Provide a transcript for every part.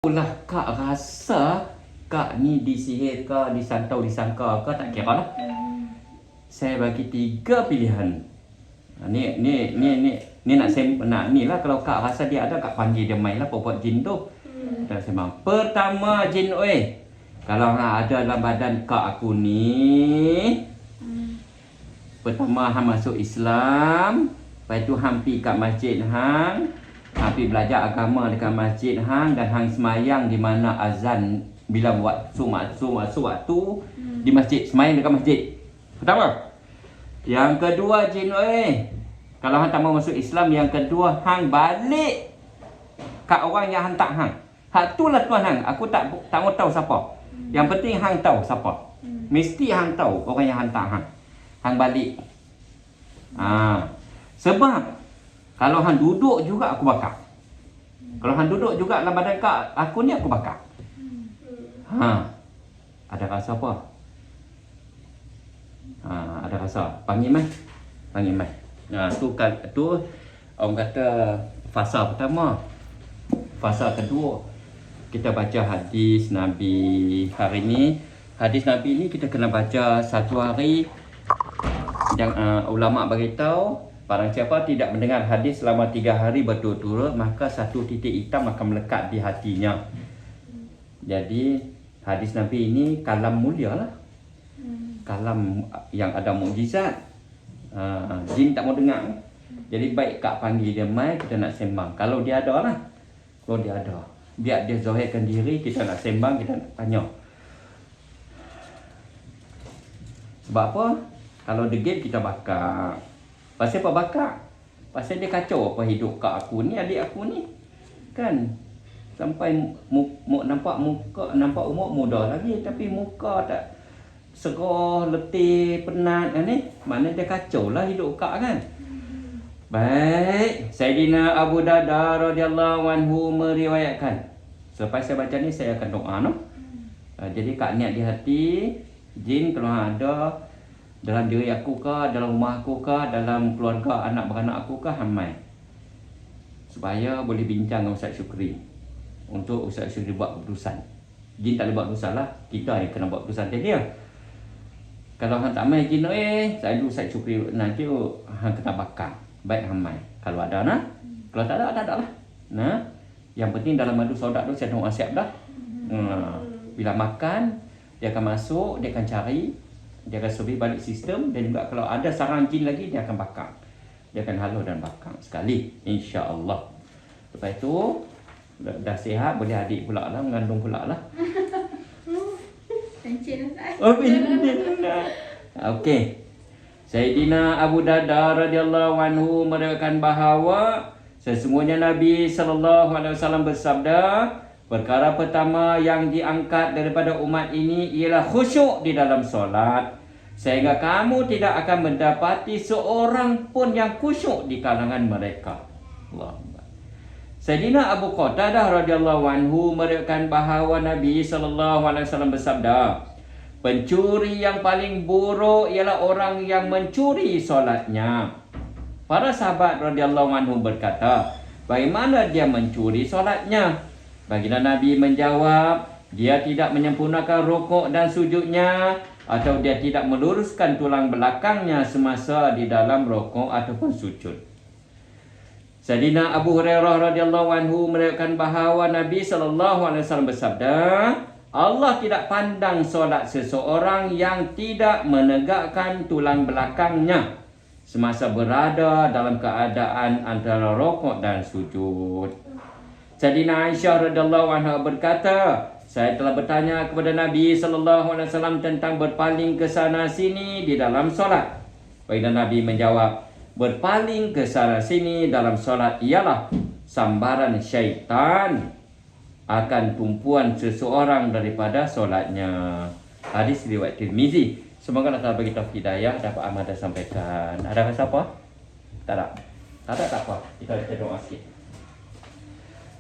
Ulah kak rasa kak ni disihir ke, disantau, disangka ke, tak kira lah. Saya bagi 3 pilihan. Ni nak ni lah, kalau kak rasa dia ada, kak panggil dia main lah buat jin tu. Dan saya bilang, pertama jin oi, kalau hang ada dalam badan kak aku ni, pertama hang masuk Islam, lepas tu hang pergi kat masjid hang pergi belajar agama dekat masjid hang, dan hang semayang di mana azan bila masuk waktu di masjid, semayang dekat masjid. Pertama. Yang kedua jin kalau hang tak mau masuk Islam, yang kedua hang balik kat orang yang hantar hang. Hak tu lah tuan hang, aku tak mau tahu siapa. Yang penting hang tahu siapa. Mesti hang tahu orang yang hantar hang. Hang balik. Sebab kalau hang duduk juga aku bakar. Kalau hang duduk juga dalam badan kak aku ni, aku bakar. Ada rasa apa? Ada rasa. Panggil mai. Tu orang kata fasa pertama. Fasa kedua, kita baca hadis Nabi hari ni. Hadis Nabi ni kita kena baca satu hari. Yang ulama beritahu, barang siapa tidak mendengar hadis selama 3 hari berturut-turut, maka satu titik hitam akan melekat di hatinya. Jadi hadis Nabi ini kalam mulia lah. Kalam yang ada mukjizat. Jin tak mau dengar. Jadi baik kak panggil dia mai, kita nak sembang. Kalau dia ada lah. Kalau dia ada, biar dia zahirkan diri, kita nak sembang, kita nak tanya. Sebab apa? Kalau degil kita bakar. Pasal apa bakar? Pasal dia kacau apa hidup kak aku ni, adik aku ni. Kan? Sampai nampak muka, nampak umur muda lagi, tapi muka tak serah, letih, penat kan ni. Mana dia kacau lah hidup kak kan? Baik, Sayyidina Abu Darda radhiyallahu anhu meriwayatkan. Selepas saya baca ni, saya akan doa no. Jadi kak niat di hati, jin kalau ada dalam diri aku ke, dalam rumah aku ke, dalam keluarga anak beranak aku ke, hamai. Supaya boleh bincang dengan Ustaz Syukri. Untuk Ustaz Syukri buat keputusan. Jin tak boleh buat keputusan lah, kita yang kena buat keputusan dia. Kalau hang tak mai jin saya dulu Ustaz Syukri nanti hang kena bakar. Baik hang mai. Kalau ada nah. Kalau tak ada, tak ada lah. Nah, yang penting dalam madu sodak tu saya dah siap dah. Bila makan, dia akan masuk, dia akan cari, dia akan survey balik sistem, dan juga kalau ada sarang jin lagi, dia akan bakar. Dia akan halau dan bakar sekali, insya-Allah. Lepas itu dah sihat, boleh adik pula lah, mengandung pula lah. Pencin Ustaz. Okey. Sayyidina Abu Darda radhiyallahu anhu meriwayatkan bahawa sesungguhnya Nabi sallallahu alaihi wasallam bersabda, perkara pertama yang diangkat daripada umat ini ialah khusyuk di dalam solat, sehingga kamu tidak akan mendapati seorang pun yang khusyuk di kalangan mereka. Allahuakbar. Sayyidina Abu Qatadah radhiyallahu anhu meriwayatkan bahawa Nabi sallallahu alaihi wasallam bersabda, pencuri yang paling buruk ialah orang yang mencuri solatnya. Para sahabat radhiyallahu anhum berkata, bagaimana dia mencuri solatnya? Baginda Nabi menjawab, dia tidak menyempurnakan rukuk dan sujudnya, atau dia tidak meluruskan tulang belakangnya semasa di dalam rukuk ataupun sujud. Sayyidina Abu Hurairah radhiyallahu anhu meriwayatkan bahawa Nabi sallallahu alaihi wasallam bersabda, Allah tidak pandang solat seseorang yang tidak menegakkan tulang belakangnya semasa berada dalam keadaan antara rukuk dan sujud. Sayyidina Aisyah radhiyallahu anha berkata, saya telah bertanya kepada Nabi sallallahu alaihi wasallam tentang berpaling ke sana sini di dalam solat. Baginda Nabi menjawab, berpaling ke sana sini dalam solat ialah sambaran syaitan akan tumpuan seseorang daripada solatnya. Hadis riwayat Tirmizi. Semoga Allah Taala bagi taufik hidayah, dapat amal dan sampaikan. Ada rasa apa? Tak ada. Tak apa. Kita doa sikit.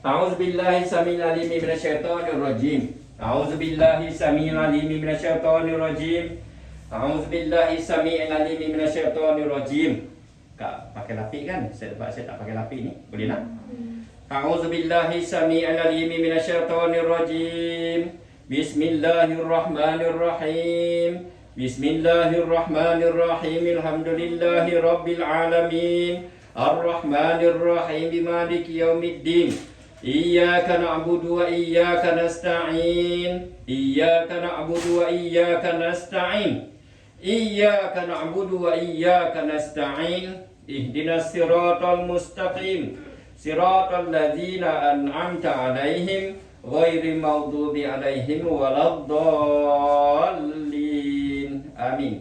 A'udzubillahi samil alim minasyaitonir rajim. A'udzubillahi samil alim minasyaitonir rajim. A'udzubillahi samil alim minasyaitonir rajim. Kak pakai lapik kan? Saya tak pakai lapik ni. Boleh tak? A'udzu billahi samii'il 'aliim minasyaitonir rajiim. Bismillahirrahmanirrahim. Bismillahirrahmanirrahim. Alhamdulillahi rabbil alamin. Ar-Rahmanir-Rahim. Maliki yaumiddin. Iyyaka na'budu wa iyyaka nasta'in. Iyyaka na'budu wa iyyaka nasta'in. Iyyaka na'budu wa iyyaka nasta'in. Ihdinas siratal mustaqim. Siratal ladzina an'amta 'alaihim ghairil maghdubi 'alaihim waladdallin. Amin.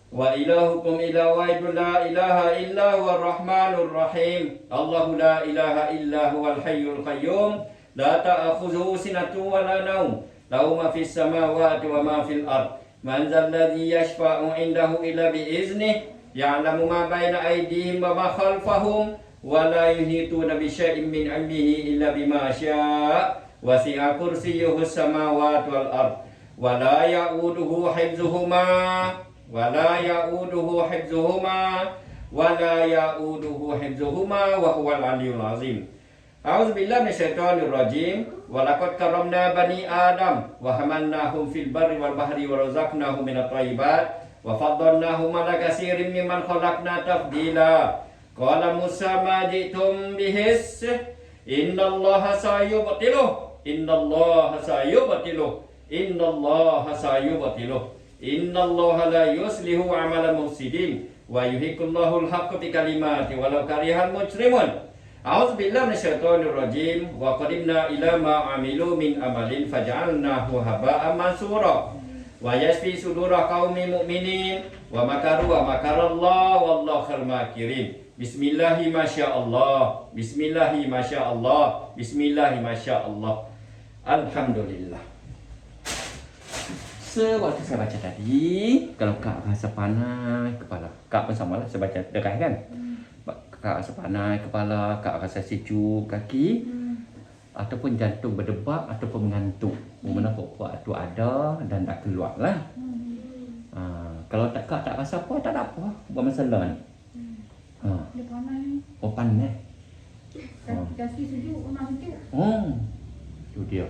Wa ilahukum ilahu wahidun la ilaha illa huwar rahmanur rahim. Allahu la ilaha illa huwal hayyul qayyum. La ta'khudhuhu sinatun wa la nawm. Lahu ma fis samawati wa ma fil ard. Man dzal ladzi yashfa'u 'indahu illa bi iznihi. Ya'lamu ma baina aydihim wa ma khalfahum. Wa la yuhituna bi syai'in min 'ilmihi illa bima syaa'. Wasi'a kursiyyuhus samawati wal ard. Wa la ya'uduhu hifdzuhuma. Wa la ya'uduhu hifdzuhuma. Wa la ya'uduhu hifdzuhuma wa huwal 'aliyyul 'azim. A'udzu billahi minasyaitonir rajim. Wa laqad karramna bani Adam wa hamalnahum fil barri wal bahri wa razaqnahum minat thayyibat wa faddalnahum 'ala katsirin mimman khalaqna tafdila. Qala Musa ma ji'tum bihis. Innallaha sayubtiluh. Innallaha sayubtiluh. Innallaha sayubtiluh. Innallaha la yuslihu 'amala mufsidin wa yuhiqqullahu al-haqqa bi kalimati walau karihal mujrimun. A'udzu billahi minasyaitonir rajim. Wa qadimna ila ma 'amilu min amalin faj'alnahu haba'an mansura. Wa yashfi sudura qaumi mu'minin wa makaru wa makarallahu wallahu khairul makirin. Bismillahi masyaallah. Bismillahi masyaallah. Bismillahi masyaallah. Alhamdulillah. Sewaktu saya baca tadi, kalau Kak rasa panas kepala, Kak pun samalah saya baca dekat kan. Kak rasa panas kepala, Kak rasa sejuk kaki, ataupun jantung berdebak ataupun mengantuk. Mana pokok itu ada dan tak keluar lah. Kalau Kak tak rasa apa, tak ada apa. Buat masalah ni. Dia panas ni. Oh panas. Kaki sejuk, panas sejuk. Tu dia.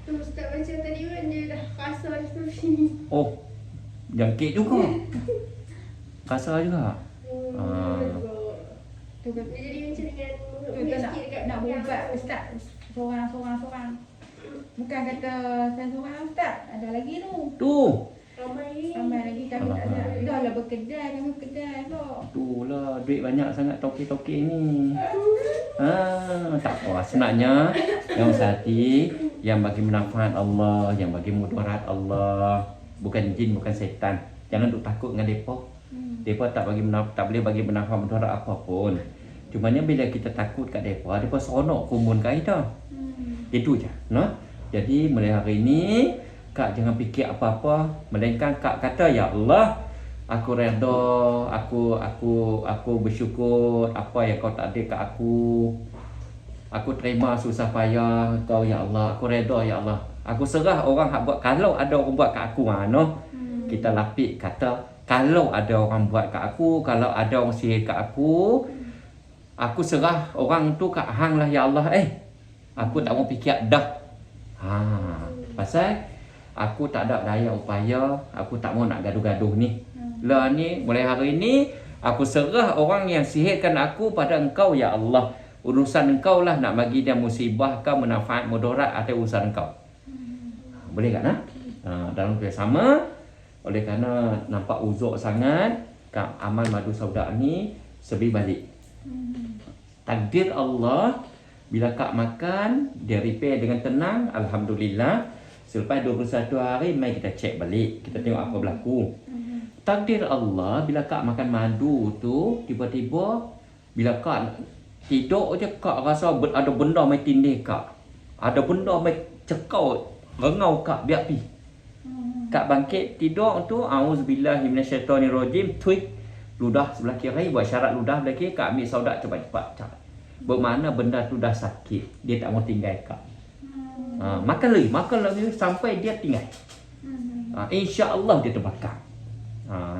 Tu Ustaz baca tadi pun dia dah kasar di sini. Oh, jangkit juga. Kasar juga. Tu kan. Dia jadi macam dengan Tu tak nak berubat Ustaz. Seorang. Bukan kata saya seorang Ustaz. Ada lagi tu. Tu. Ramai lagi kami tak ada. Dah lah berkedai, kami berkedai tu. Itulah duit banyak sangat toki-toki ni. Tak apa. Sebenarnya yang hati yang bagi manfaat Allah, yang bagi mudarat Allah, bukan jin, bukan setan. Jangan duk takut dengan depa. Depa tak boleh bagi manfaat mudarat apapun. Cumanya bila kita takut kat depa seronok kumun kat kita. Itu je, no? Jadi mulai hari ini Kak jangan fikir apa-apa, melainkan Kak kata ya Allah, aku redha, aku bersyukur apa yang kau tak ada kat aku. Aku terima susah payah kau ya Allah, aku redha ya Allah. Aku serah orang hak buat, kalau ada orang buat kat aku no. Kita lapik kata kalau ada orang buat kat aku, kalau ada orang sihir kat aku serah orang tu kat hang lah ya Allah. Aku tak mau fikir dah. Pasal aku tak ada daya upaya, aku tak mau nak gaduh-gaduh ni. Lah ni mulai hari ni aku serah orang yang sihirkan aku pada engkau ya Allah. Urusan engkau lah nak bagi dia musibah ke manfaat mudarat atau urusan engkau. Boleh tak nak? Dalam kerjasama, oleh kerana nampak uzur sangat, amal madu sauda ni sebi balik. Takdir Allah, bila Kak makan, dia repair dengan tenang, alhamdulillah. Selepas 21 hari, mari kita cek balik. Kita tengok apa berlaku. Takdir Allah, bila Kak makan madu tu, tiba-tiba, bila Kak tidur je, Kak rasa ada benda mai tindih Kak. Ada benda mai cekau, rengau Kak, biar pi. Kak bangkit tidur tu, auzubillahi minasyaitonirrajim, tweet ludah sebelah kiri, buat syarat ludah sebelah kiri, Kak ambil saudak cepat-cepat. Bermakna benda tu dah sakit, dia tak mau tinggal Kak. Makan lagi sampai dia tinggal. InsyaAllah dia terbakar.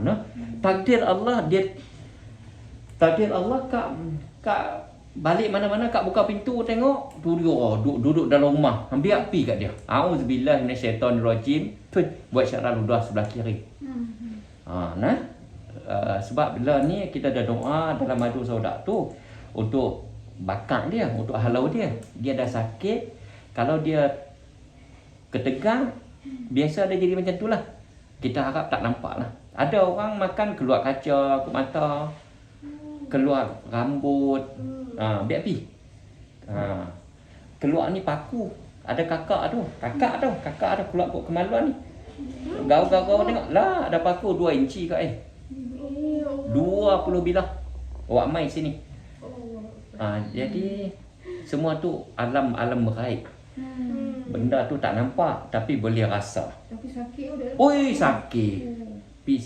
No? Takdir Allah Kak Balik mana-mana Kak buka pintu tengok tu dia duduk dalam rumah. Ambil api kat dia. Auzubillah minasyaitonirrajim. Tu buat syarat ludah sebelah kiri. Nah. Sebab bila ni kita ada doa dalam madu saudak tu untuk bakar dia, untuk halau dia. Dia dah sakit. Kalau dia ketegang, biasa dia jadi macam tu lah. Kita harap tak nampak lah. Ada orang makan keluar kaca, ke mata, keluar rambut, ambil api. Keluar ni paku. Ada kakak tu ada keluar kemaluan ni. Gau-gau tengok lah, ada paku 2 inci kat 20 bilah. Awak mai sini. Jadi semua tu alam gaib. Benda tu tak nampak tapi boleh rasa. Tapi sakit udah. Oi, sakit. Pi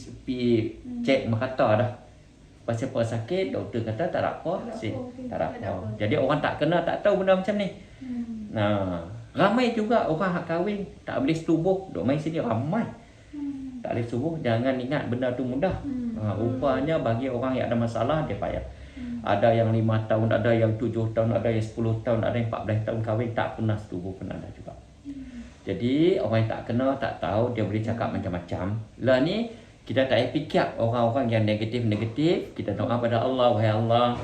cek mata dah. Pasal apa sakit, doktor kata tak ada apa. Tak ada apa. Jadi orang tak kena tak tahu benda macam ni. Ramai juga orang hak kahwin tak boleh setubuh. Duk mai sini ramai. Tak boleh setubuh, jangan ingat benda tu mudah. Rupanya bagi orang yang ada masalah dia payah. Ada yang 5 tahun, ada yang 7 tahun, ada yang 10 tahun, ada yang 14 tahun kahwin tak pernah setubuh pun ada juga. Jadi orang yang tak kenal, tak tahu, dia boleh cakap macam-macam. Lah ni kita tak payah fikir orang-orang yang negatif-negatif. Kita doa pada Allah, wahai Allah,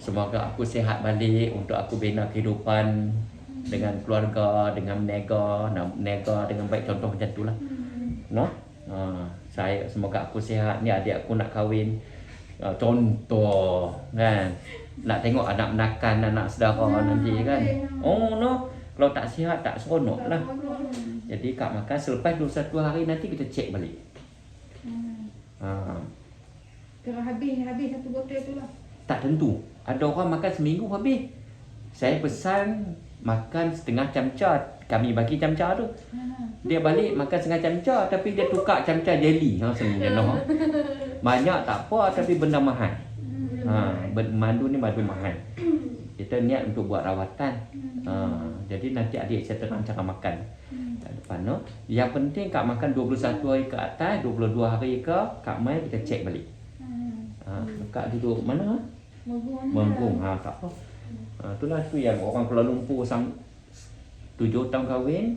semoga aku sihat balik untuk aku bina kehidupan dengan keluarga, dengan menega dengan baik, contoh macam tu lah. No? Saya semoga aku sihat, ni adik aku nak kahwin. Contoh kan, nak tengok anak menakan anak saudara nanti kan. No, kalau tak sihat tak seronok lah. Jadi Kak makan selepas 21 hari nanti kita cek balik. Kalau habis satu botol tu lah. Tak tentu. Ada orang makan seminggu habis. Saya pesan makan setengah camca. Kami bagi camca tu. Dia balik makan setengah camca tapi dia tukar camca jelly. Sebenarnya banyak tak apa tapi benda mahal. Madu ni madu mahal. Kita niat untuk buat rawatan. Jadi nanti adik saya terang cara makan. Depan no. Yang penting Kak makan 21 hari ke atas, 22 hari ke Kak mai kita cek balik. Kak duduk mana? Menggung. Tak apa. Itulah tu yang orang Kuala Lumpur 7 tahun kahwin.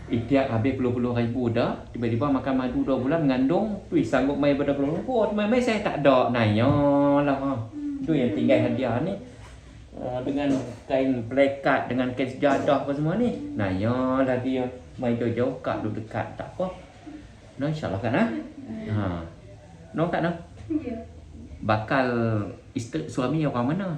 Itiak habis puluh-puluh ribu dah. Tiba-tiba makan madu 2 bulan mengandung. Tu sanggup main pada Kuala Lumpur. Mai saya tak ada. Nayalah. Tu yang tinggal hadiah ni. Dengan kain plekat, dengan kain sejadah apa semua ni. Nayalah dia. Main jauh-jauh Kak duduk dekat. Tak apa. No, insyaAllah kan No Kak no? Bakal isteri suami orang mana?